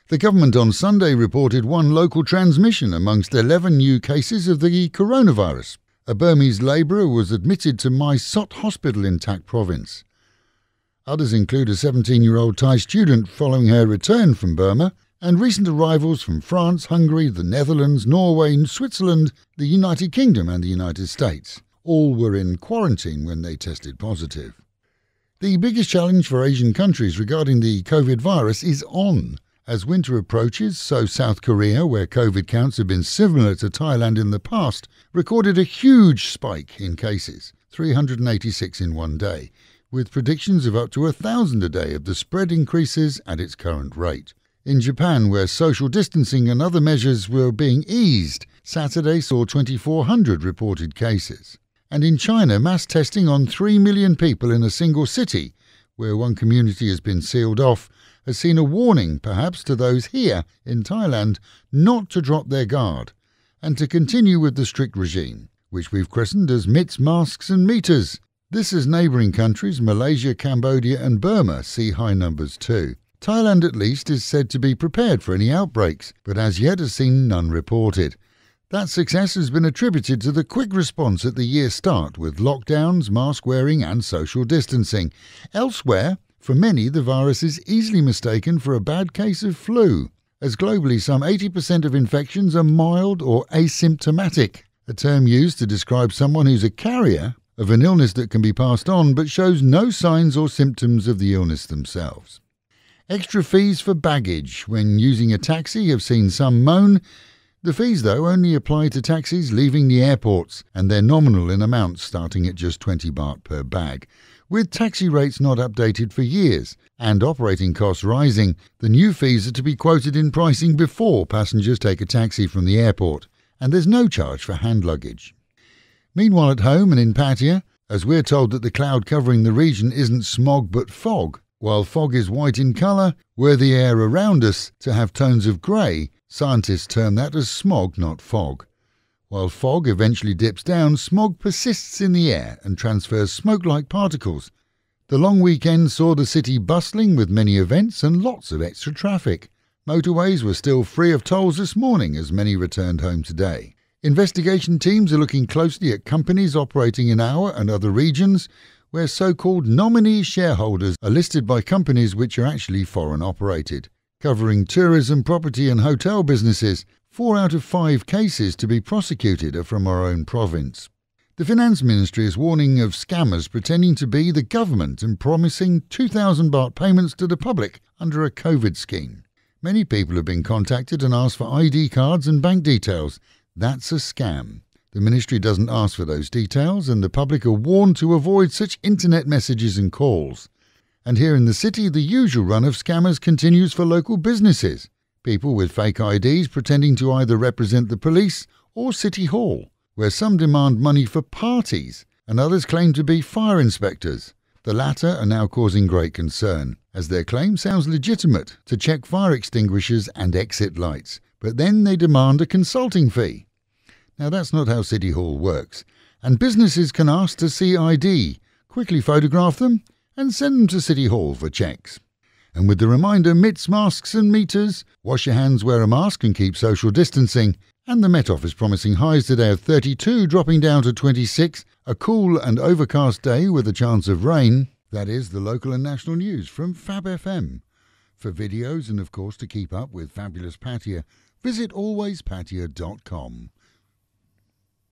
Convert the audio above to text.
The government on Sunday reported one local transmission amongst 11 new cases of the coronavirus. A Burmese labourer was admitted to Mai Sot Hospital in Tak Province. Others include a 17-year-old Thai student following her return from Burma, and recent arrivals from France, Hungary, the Netherlands, Norway, Switzerland, the United Kingdom and the United States. All were in quarantine when they tested positive. The biggest challenge for Asian countries regarding the COVID virus is on. As winter approaches, so South Korea, where COVID counts have been similar to Thailand in the past, recorded a huge spike in cases, 386 in one day, with predictions of up to 1,000 a day if the spread increases at its current rate. In Japan, where social distancing and other measures were being eased, Saturday saw 2,400 reported cases. And in China, mass testing on 3 million people in a single city, where one community has been sealed off, has seen a warning, perhaps to those here in Thailand, not to drop their guard and to continue with the strict regime, which we've christened as mitts, masks and meters. This as neighbouring countries, Malaysia, Cambodia and Burma, see high numbers too. Thailand at least is said to be prepared for any outbreaks, but as yet has seen none reported. That success has been attributed to the quick response at the year's start with lockdowns, mask wearing and social distancing. Elsewhere, for many, the virus is easily mistaken for a bad case of flu, as globally some 80% of infections are mild or asymptomatic, a term used to describe someone who's a carrier of an illness that can be passed on but shows no signs or symptoms of the illness themselves. Extra fees for baggage when using a taxi have seen some moan. The fees, though, only apply to taxis leaving the airports, and they're nominal in amounts starting at just 20 baht per bag. With taxi rates not updated for years and operating costs rising, the new fees are to be quoted in pricing before passengers take a taxi from the airport, and there's no charge for hand luggage. Meanwhile at home and in Pattaya, as we're told that the cloud covering the region isn't smog but fog, while fog is white in colour, were the air around us to have tones of grey, scientists term that as smog, not fog. While fog eventually dips down, smog persists in the air and transfers smoke-like particles. The long weekend saw the city bustling with many events and lots of extra traffic. Motorways were still free of tolls this morning as many returned home today. Investigation teams are looking closely at companies operating in our and other regions where so-called nominee shareholders are listed by companies which are actually foreign operated. Covering tourism, property and hotel businesses, 4 out of 5 cases to be prosecuted are from our own province. The Finance Ministry is warning of scammers pretending to be the government and promising 2,000 baht payments to the public under a COVID scheme. Many people have been contacted and asked for ID cards and bank details. That's a scam. The ministry doesn't ask for those details and the public are warned to avoid such internet messages and calls. And here in the city, the usual run of scammers continues for local businesses. People with fake IDs pretending to either represent the police or City Hall, where some demand money for parties and others claim to be fire inspectors. The latter are now causing great concern, as their claim sounds legitimate to check fire extinguishers and exit lights, but then they demand a consulting fee. Now that's not how City Hall works, and businesses can ask to see ID, quickly photograph them and send them to City Hall for checks. And with the reminder, mitts, masks and meters, wash your hands, wear a mask and keep social distancing, and the Met Office promising highs today of 32 dropping down to 26, a cool and overcast day with a chance of rain. That is the local and national news from Fab FM. For videos and of course to keep up with Fabulous Pattaya, visit alwayspattaya.com.